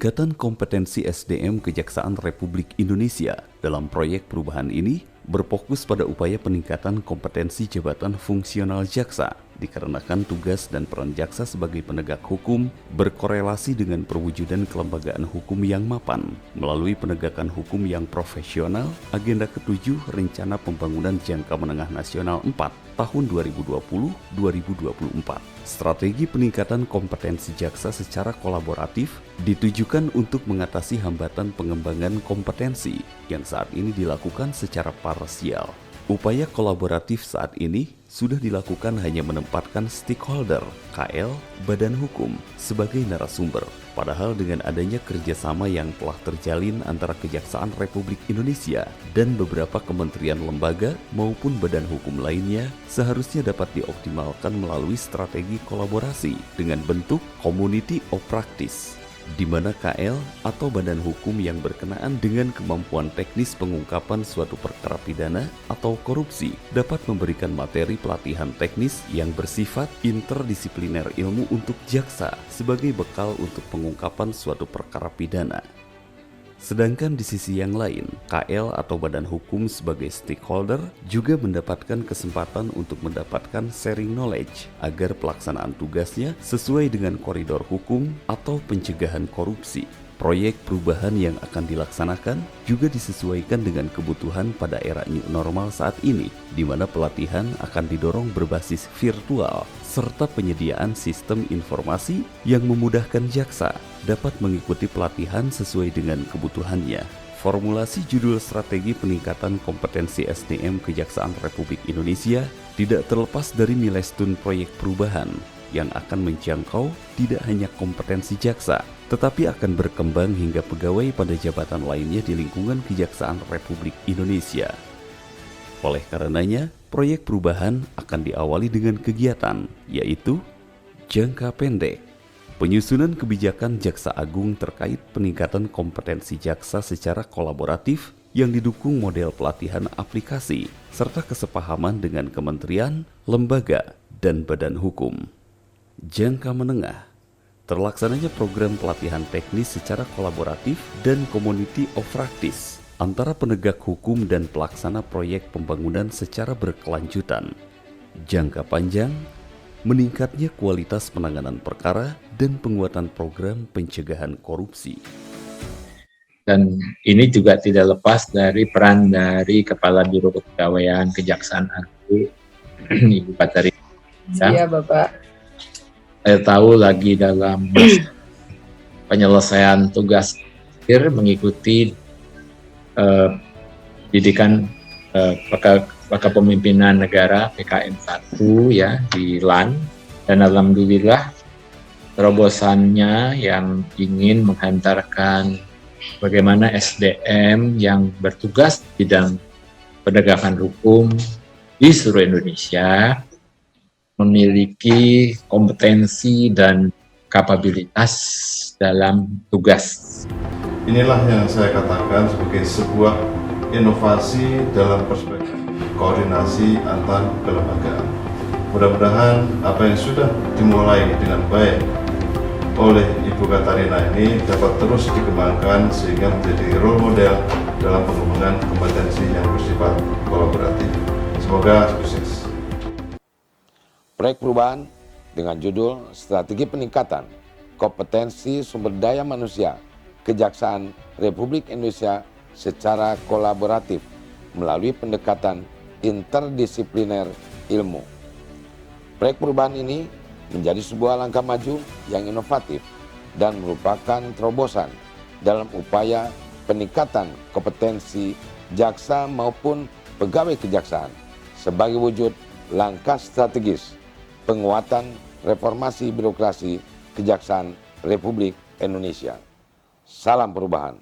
Peningkatan kompetensi SDM Kejaksaan Republik Indonesia dalam proyek perubahan ini berfokus pada upaya peningkatan kompetensi jabatan fungsional jaksa dikarenakan tugas dan peran jaksa sebagai penegak hukum berkorelasi dengan perwujudan kelembagaan hukum yang mapan melalui penegakan hukum yang profesional. Agenda ke-7 Rencana Pembangunan Jangka Menengah Nasional 4 tahun 2020-2024. Strategi peningkatan kompetensi jaksa secara kolaboratif ditujukan untuk mengatasi hambatan pengembangan kompetensi yang saat ini dilakukan secara parsial. Upaya kolaboratif saat ini sudah dilakukan hanya menempatkan stakeholder, KL, badan hukum sebagai narasumber. Padahal dengan adanya kerjasama yang telah terjalin antara Kejaksaan Republik Indonesia dan beberapa kementerian lembaga maupun badan hukum lainnya seharusnya dapat dioptimalkan melalui strategi kolaborasi dengan bentuk community of practice, di mana KL atau badan hukum yang berkenaan dengan kemampuan teknis pengungkapan suatu perkara pidana atau korupsi dapat memberikan materi pelatihan teknis yang bersifat interdisipliner ilmu untuk jaksa sebagai bekal untuk pengungkapan suatu perkara pidana. Sedangkan di sisi yang lain, KL atau badan hukum sebagai stakeholder juga mendapatkan kesempatan untuk mendapatkan sharing knowledge agar pelaksanaan tugasnya sesuai dengan koridor hukum atau pencegahan korupsi. Proyek perubahan yang akan dilaksanakan juga disesuaikan dengan kebutuhan pada era new normal saat ini, di mana pelatihan akan didorong berbasis virtual, serta penyediaan sistem informasi yang memudahkan jaksa dapat mengikuti pelatihan sesuai dengan kebutuhannya. Formulasi judul Strategi Peningkatan Kompetensi SDM Kejaksaan Republik Indonesia tidak terlepas dari milestone proyek perubahan yang akan menjangkau tidak hanya kompetensi jaksa, tetapi akan berkembang hingga pegawai pada jabatan lainnya di lingkungan Kejaksaan Republik Indonesia. Oleh karenanya, proyek perubahan akan diawali dengan kegiatan, yaitu jangka pendek, penyusunan kebijakan Jaksa Agung terkait peningkatan kompetensi jaksa secara kolaboratif yang didukung model pelatihan aplikasi, serta kesepahaman dengan kementerian, lembaga, dan badan hukum. Jangka menengah, terlaksananya program pelatihan teknis secara kolaboratif dan community of practice antara penegak hukum dan pelaksana proyek pembangunan secara berkelanjutan. Jangka panjang, meningkatnya kualitas penanganan perkara dan penguatan program pencegahan korupsi. Dan ini juga tidak lepas dari peran dari Kepala Biro Kepegawaian Kejaksaan Agung, Ibu Patari. Iya, Bapak. Saya tahu lagi dalam penyelesaian tugas akhir mengikuti didikan Kepemimpinan Negara PKN 1 ya di LAN, dan alhamdulillah terobosannya yang ingin menghantarkan bagaimana SDM yang bertugas di bidang penegakan hukum di seluruh Indonesia memiliki kompetensi dan kapabilitas dalam tugas. Inilah yang saya katakan sebagai sebuah inovasi dalam perspektif koordinasi antar kelembagaan. Mudah-mudahan apa yang sudah dimulai dengan baik oleh Ibu Katarina ini dapat terus dikembangkan sehingga menjadi role model dalam pengembangan kompetensi yang bersifat kolaboratif. Semoga sukses. Proyek perubahan dengan judul Strategi Peningkatan Kompetensi Sumber Daya Manusia Kejaksaan Republik Indonesia secara kolaboratif melalui pendekatan interdisipliner ilmu. Proyek perubahan ini menjadi sebuah langkah maju yang inovatif dan merupakan terobosan dalam upaya peningkatan kompetensi jaksa maupun pegawai kejaksaan sebagai wujud langkah strategis penguatan reformasi birokrasi Kejaksaan Republik Indonesia. Salam perubahan.